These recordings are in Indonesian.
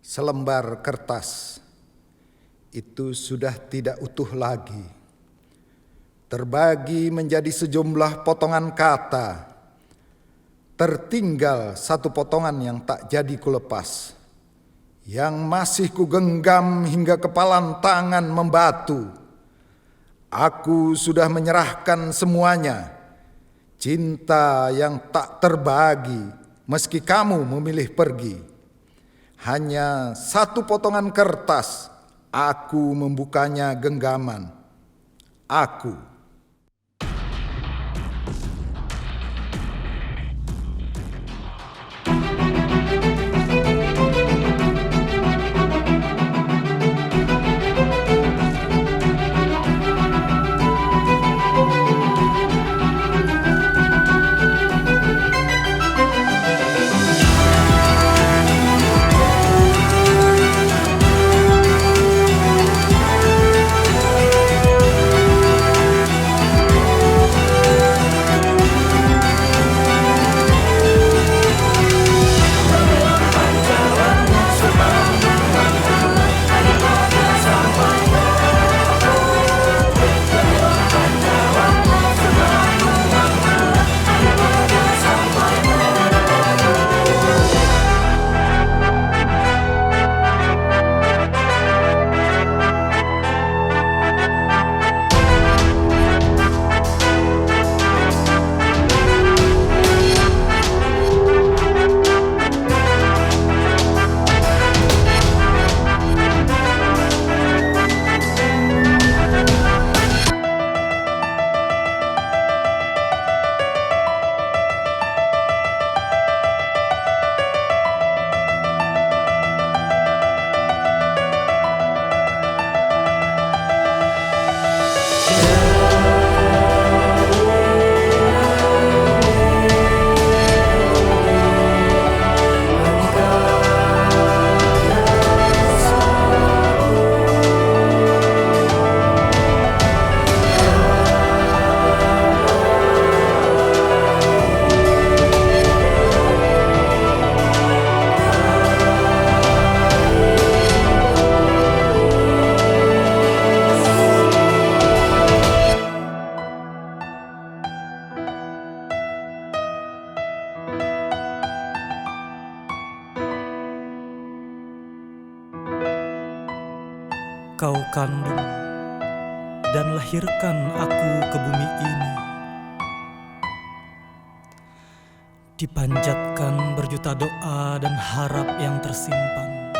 selembar kertas itu sudah tidak utuh lagi, terbagi menjadi sejumlah potongan kata. Tertinggal satu potongan yang tak jadi kulepas, yang masih kugenggam hingga kepalan tangan membatu. Aku sudah menyerahkan semuanya, cinta yang tak terbagi meski kamu memilih pergi. Hanya satu potongan kertas, aku membukanya genggaman. Aku. Kau kandung dan lahirkan aku ke bumi ini, dipanjatkan berjuta doa dan harap yang tersimpan,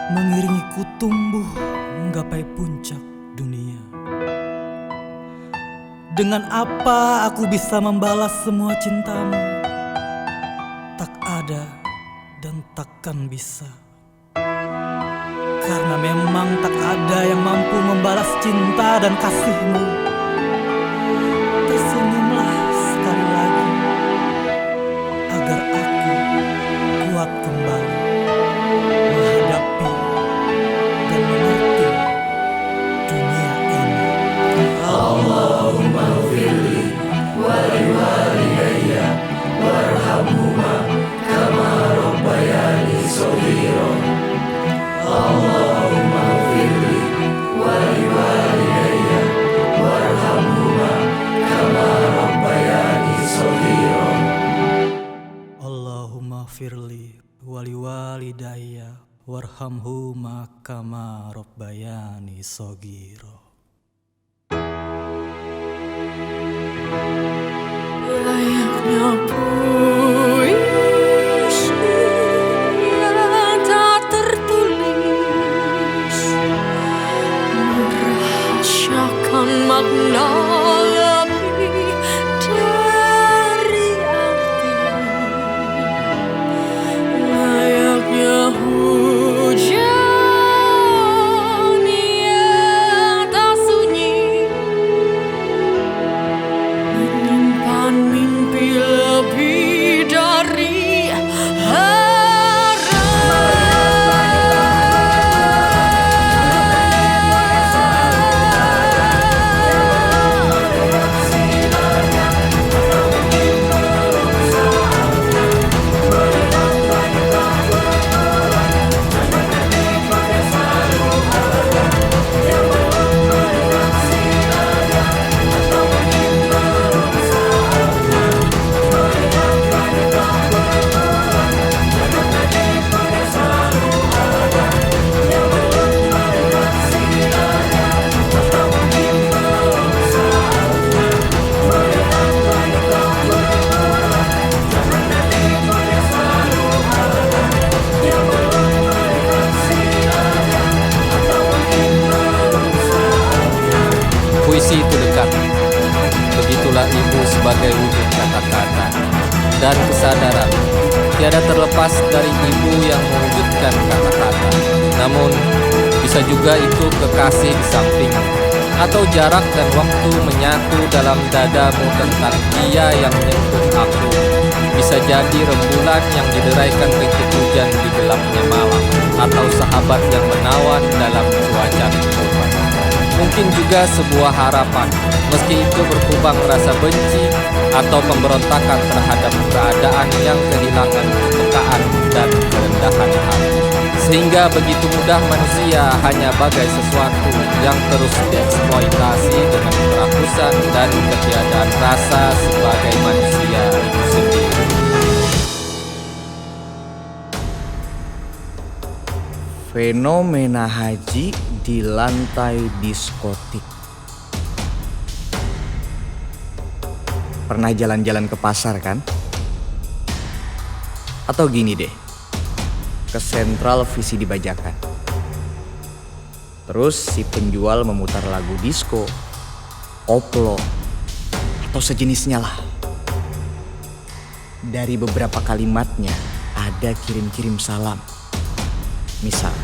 mengiringiku tumbuh menggapai puncak dunia. Dengan apa aku bisa membalas semua cintamu? Tak ada dan takkan bisa. Karena memang tak ada yang mampu membalas cinta dan kasihmu. Tersenyumlah sekali lagi, agar aku kuat kembali menghadapi dan mengerti dunia ini. Allahumma ghfirli wa liwalidayya warhamhuma kama rabbayani shaghira. Allahumma ghfirli wa liwalidayya warhamhuma kama rabbayani shaghira. Allahumma ghfirli wa liwalidayya warhamhuma kama rabbayani shaghira. Layaknya puisi yang tak tertulis, merahasiakan makna lebih dari arti. Layaknya hujan yang tak sunyi, menyimpan mimpi lebih dan kesadaran tiada terlepas dari ibu yang mewujudkan kata-kata. Namun, bisa juga itu kekasih di sampingmu, atau jarak dan waktu menyatu dalam dadamu tentang dia yang menyentuh aku. Bisa jadi rembulan yang dideraikan rintik hujan di gelapnya malam, atau sahabat yang menawan dalam cuaca kehidupan. Mungkin juga sebuah harapan, meski itu berkubang rasa benci atau pemberontakan terhadap keadaan yang kehilangan kepekaan dan kerendahan hati. Sehingga begitu mudah manusia hanya bagai sesuatu yang terus dieksploitasi dengan kerakusan dan ketiadaan rasa sebagai manusia itu sendiri. Fenomena haji di lantai diskotik. Pernah jalan-jalan ke pasar kan? Atau gini deh, ke sentral visi dibajakan. Terus si penjual memutar lagu disco, koplo, atau sejenisnya lah. Dari beberapa kalimatnya ada kirim-kirim salam. Misal,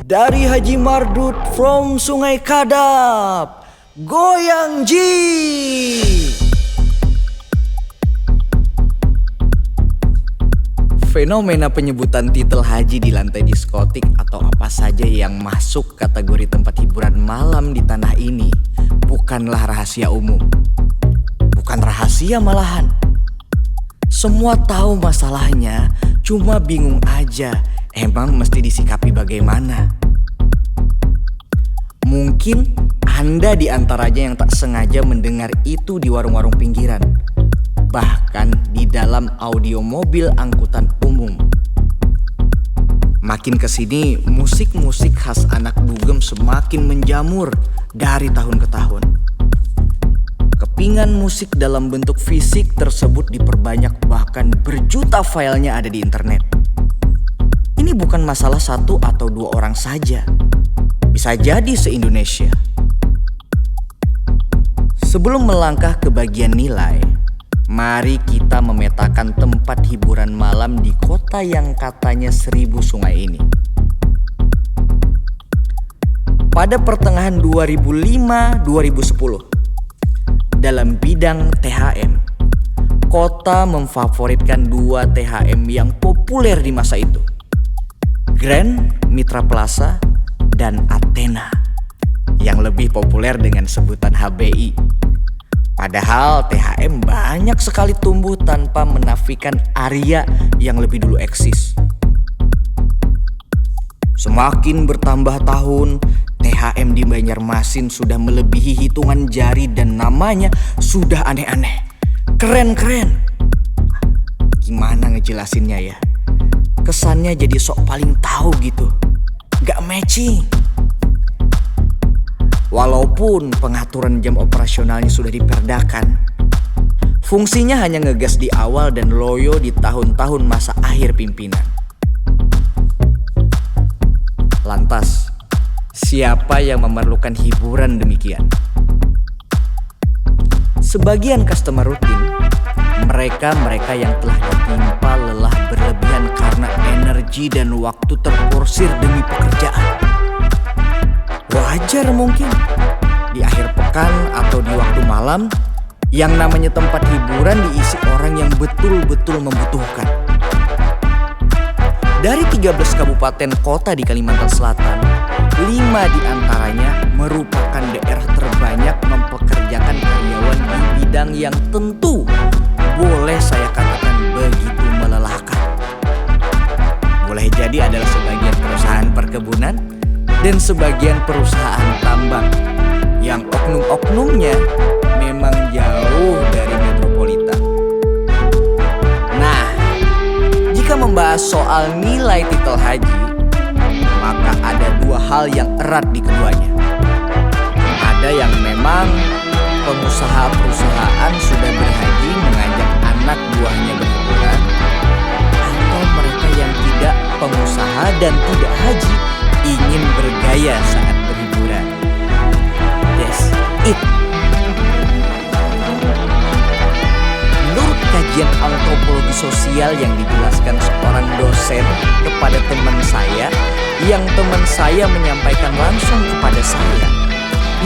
dari Haji Mardut from Sungai Kadap, goyang ji. Fenomena penyebutan titel haji di lantai diskotik atau apa saja yang masuk kategori tempat hiburan malam di tanah ini bukanlah rahasia umum. Bukan rahasia malahan. Semua tahu masalahnya, cuma bingung aja emang mesti disikapi bagaimana. Mungkin Anda di antaranya yang tak sengaja mendengar itu di warung-warung pinggiran, bahkan di dalam audio mobil angkutan umum. Makin kesini, musik-musik khas anak dugem semakin menjamur dari tahun ke tahun. Kepingan musik dalam bentuk fisik tersebut diperbanyak, bahkan berjuta filenya ada di internet. Ini bukan masalah satu atau dua orang saja, bisa jadi se-Indonesia. Sebelum melangkah ke bagian nilai, mari kita memetakan tempat hiburan malam di kota yang katanya 1000 sungai ini. Pada pertengahan 2005-2010, dalam bidang THM, kota memfavoritkan 2 THM yang populer di masa itu, Grand Mitra Plaza dan Athena, yang lebih populer dengan sebutan HBI. Padahal THM banyak sekali tumbuh tanpa menafikan area yang lebih dulu eksis. Semakin bertambah tahun, THM di Banjarmasin sudah melebihi hitungan jari dan namanya sudah aneh-aneh, keren-keren. Gimana ngejelasinnya ya? Kesannya jadi sok paling tahu gitu, gak matching. Walaupun pengaturan jam operasionalnya sudah diperdakan, fungsinya hanya ngegas di awal dan loyo di tahun-tahun masa akhir pimpinan. Lantas, siapa yang memerlukan hiburan demikian? Sebagian customer rutin, mereka yang telah tertimpa lelah berlebihan karena energi dan waktu terporsir demi pekerjaan. Wajar mungkin di akhir pekan atau di waktu malam yang namanya tempat hiburan diisi orang yang betul-betul membutuhkan. Dari 13 kabupaten kota di Kalimantan Selatan, 5 di antaranya merupakan daerah terbanyak mempekerjakan karyawan di bidang yang tentu boleh saya katakan begitu melelahkan. Boleh jadi adalah sebagian perusahaan perkebunan dan sebagian perusahaan tambang yang oknum-oknumnya memang jauh dari metropolitan. Nah, jika membahas soal nilai titel haji, maka ada 2 hal yang erat di keduanya. Ada yang memang pengusaha perusahaan sudah berhaji mengajak anak buahnya berhiburan, atau mereka yang tidak pengusaha dan tidak haji ingin bergaya saat berhiburan. That's it. Menurut ujian antropologi sosial yang dijelaskan seorang dosen kepada teman saya, yang teman saya menyampaikan langsung kepada saya,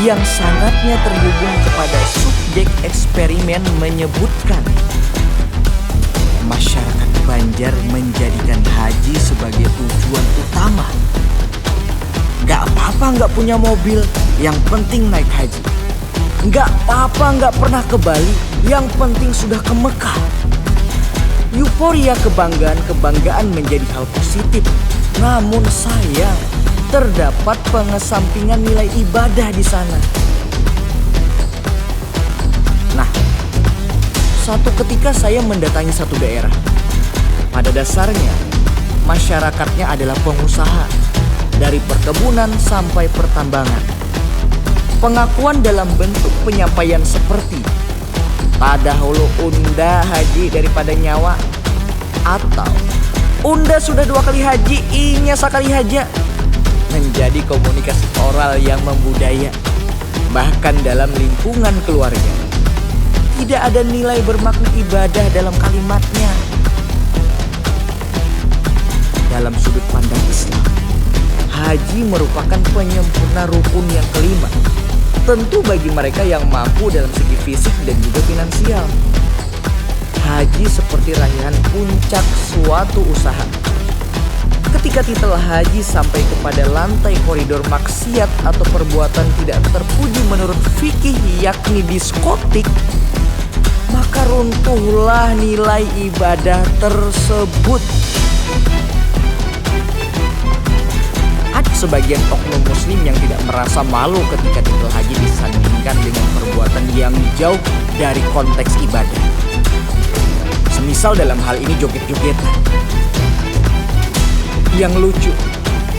yang sangatnya terhubung kepada subjek eksperimen, menyebutkan masyarakat Banjar menjadikan haji sebagai tujuan utama. Gak apa-apa gak punya mobil, yang penting naik haji. Gak apa-apa gak pernah ke Bali, yang penting sudah ke Mekah. Euforia kebanggaan menjadi hal positif. Namun sayang, terdapat pengesampingan nilai ibadah di sana. Nah, suatu ketika saya mendatangi satu daerah. Pada dasarnya, masyarakatnya adalah pengusaha, dari perkebunan sampai pertambangan. Pengakuan dalam bentuk penyampaian seperti "Tadahulu unda haji daripada nyawa" atau "Unda sudah 2 kali haji, inya sekali haja" menjadi komunikasi oral yang membudaya. Bahkan dalam lingkungan keluarga, tidak ada nilai bermakna ibadah dalam kalimatnya. Dalam sudut pandang Islam, haji merupakan penyempurna rukun yang kelima. Tentu bagi mereka yang mampu dalam segi fisik dan juga finansial. Haji seperti raihan puncak suatu usaha. Ketika titel haji sampai kepada lantai koridor maksiat atau perbuatan tidak terpuji menurut fikih, yakni diskotik, maka runtuhlah nilai ibadah tersebut. Ada sebagian oknum muslim yang tidak merasa malu ketika titel haji disandingkan dengan perbuatan yang jauh dari konteks ibadah. Semisal dalam hal ini joget-jogetan. Yang lucu,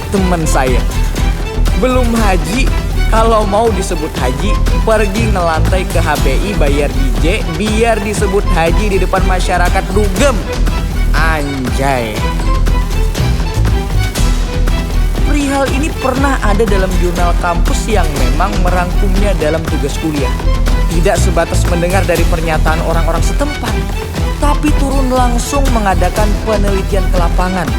teman saya belum haji, kalau mau disebut haji, pergi ngelantai ke HBI bayar DJ biar disebut haji di depan masyarakat dugem. Anjay. Perihal ini pernah ada dalam jurnal kampus yang memang merangkumnya dalam tugas kuliah. Tidak sebatas mendengar dari pernyataan orang-orang setempat, tapi turun langsung mengadakan penelitian ke lapangan,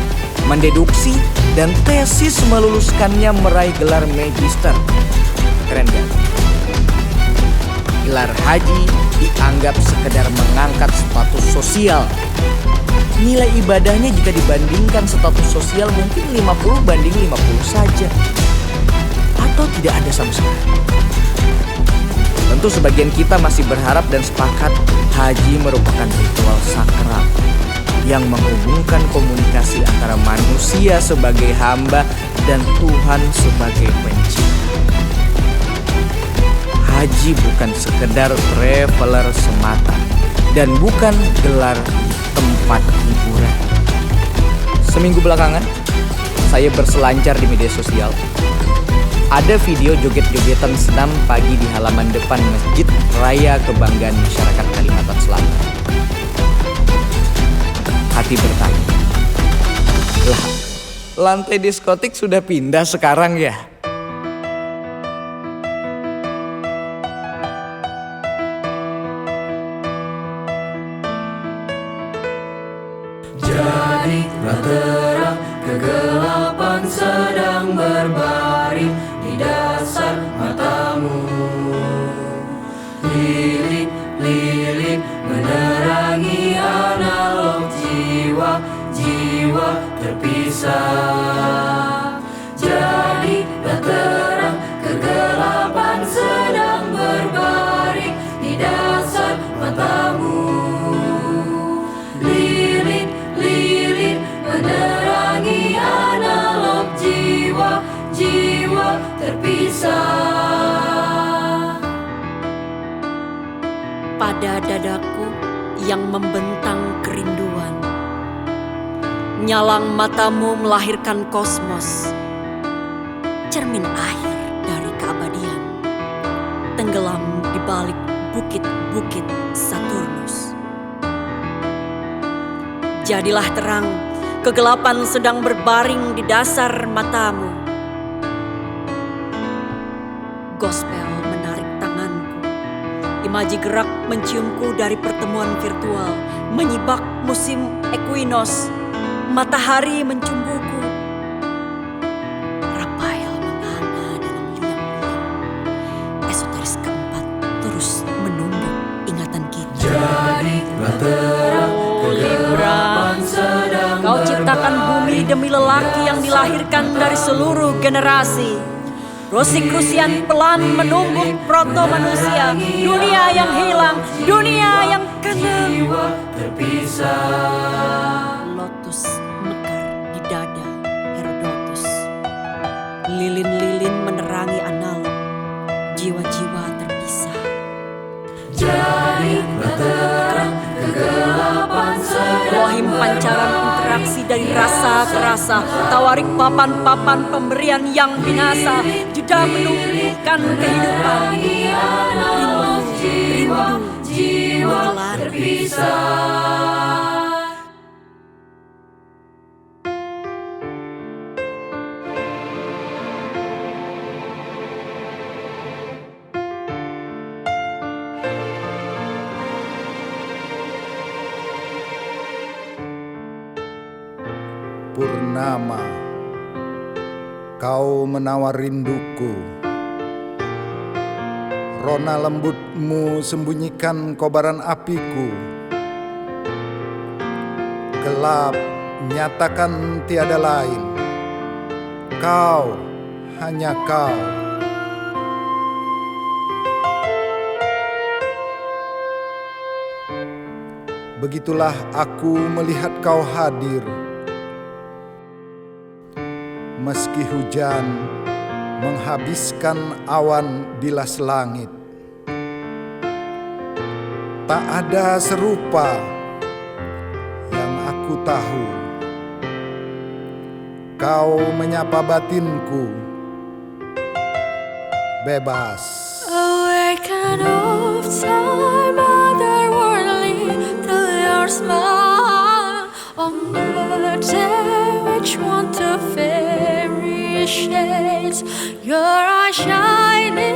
mendeduksi, dan tesis meluluskannya meraih gelar magister. Keren kan? Gelar haji dianggap sekedar mengangkat status sosial. Nilai ibadahnya jika dibandingkan status sosial mungkin 50/50 saja, atau tidak ada sama sekali. Tentu sebagian kita masih berharap dan sepakat haji merupakan ritual sakral yang menghubungkan komunikasi antara manusia sebagai hamba dan Tuhan sebagai pencipta. Haji bukan sekedar traveler semata dan bukan gelar tempat hiburan. Seminggu belakangan, saya berselancar di media sosial. Ada video joget-jogetan senam pagi di halaman depan Masjid Raya Kebanggaan Masyarakat Kalimantan Selatan. Hati bertanya, lah, lantai diskotik sudah pindah sekarang ya? Jadilah terang, kegelapan sedang berbaring di dasar matamu. Lilin-lilin menerangi analog jiwa-jiwa terpisah. Jadilah terang, kegelapan sedang berbaring di dasar matamu. Lilin menerangi analog jiwa-jiwa terpisah. Pada dadaku yang membentang kerinduan, nyalang matamu melahirkan kosmos, cermin air dari keabadian, tenggelam di balik bukit-bukit Saturnus. Jadilah terang, kegelapan sedang berbaring di dasar matamu. Gospel menarik tanganku, imaji gerak menciumku dari pertemuan virtual Menyibak musim ekuinos, matahari mencumbuku. Rafael menganga dalam liang-liang. Esoteris keempat terus menumbuk ingatan kita. Jadilah terang kegelapan sedang Kau ciptakan bumi demi lelaki yang dilahirkan dari seluruh generasi. Rosicrucian pelan menumbuk proto manusia. Dunia yang hilang, dunia yang kena. Lotus mekar di dada Herodotus. Lilin-lilin menerangi analog. Jiwa-jiwa terpisah. Jadilah terang kegelapan sedang Wahim pancaran interaksi dari rasa ke rasa. Tawarik papan-papan pemberian yang binasa. Jeda menumbuhkan kehidupan. Rindu mengelar. Purnama, kau menawar rinduku. Rona lembutmu sembunyikan kobaran apiku. Gelap nyatakan tiada lain. Kau, hanya kau. Begitulah aku melihat kau hadir. Meski hujan menghabiskan awan bilas langit, tak ada serupa yang aku tahu. Kau menyapa batinku, bebas. Awaken of time, otherworldly, to your smile on the day which want to fairy shades. Your eyes shining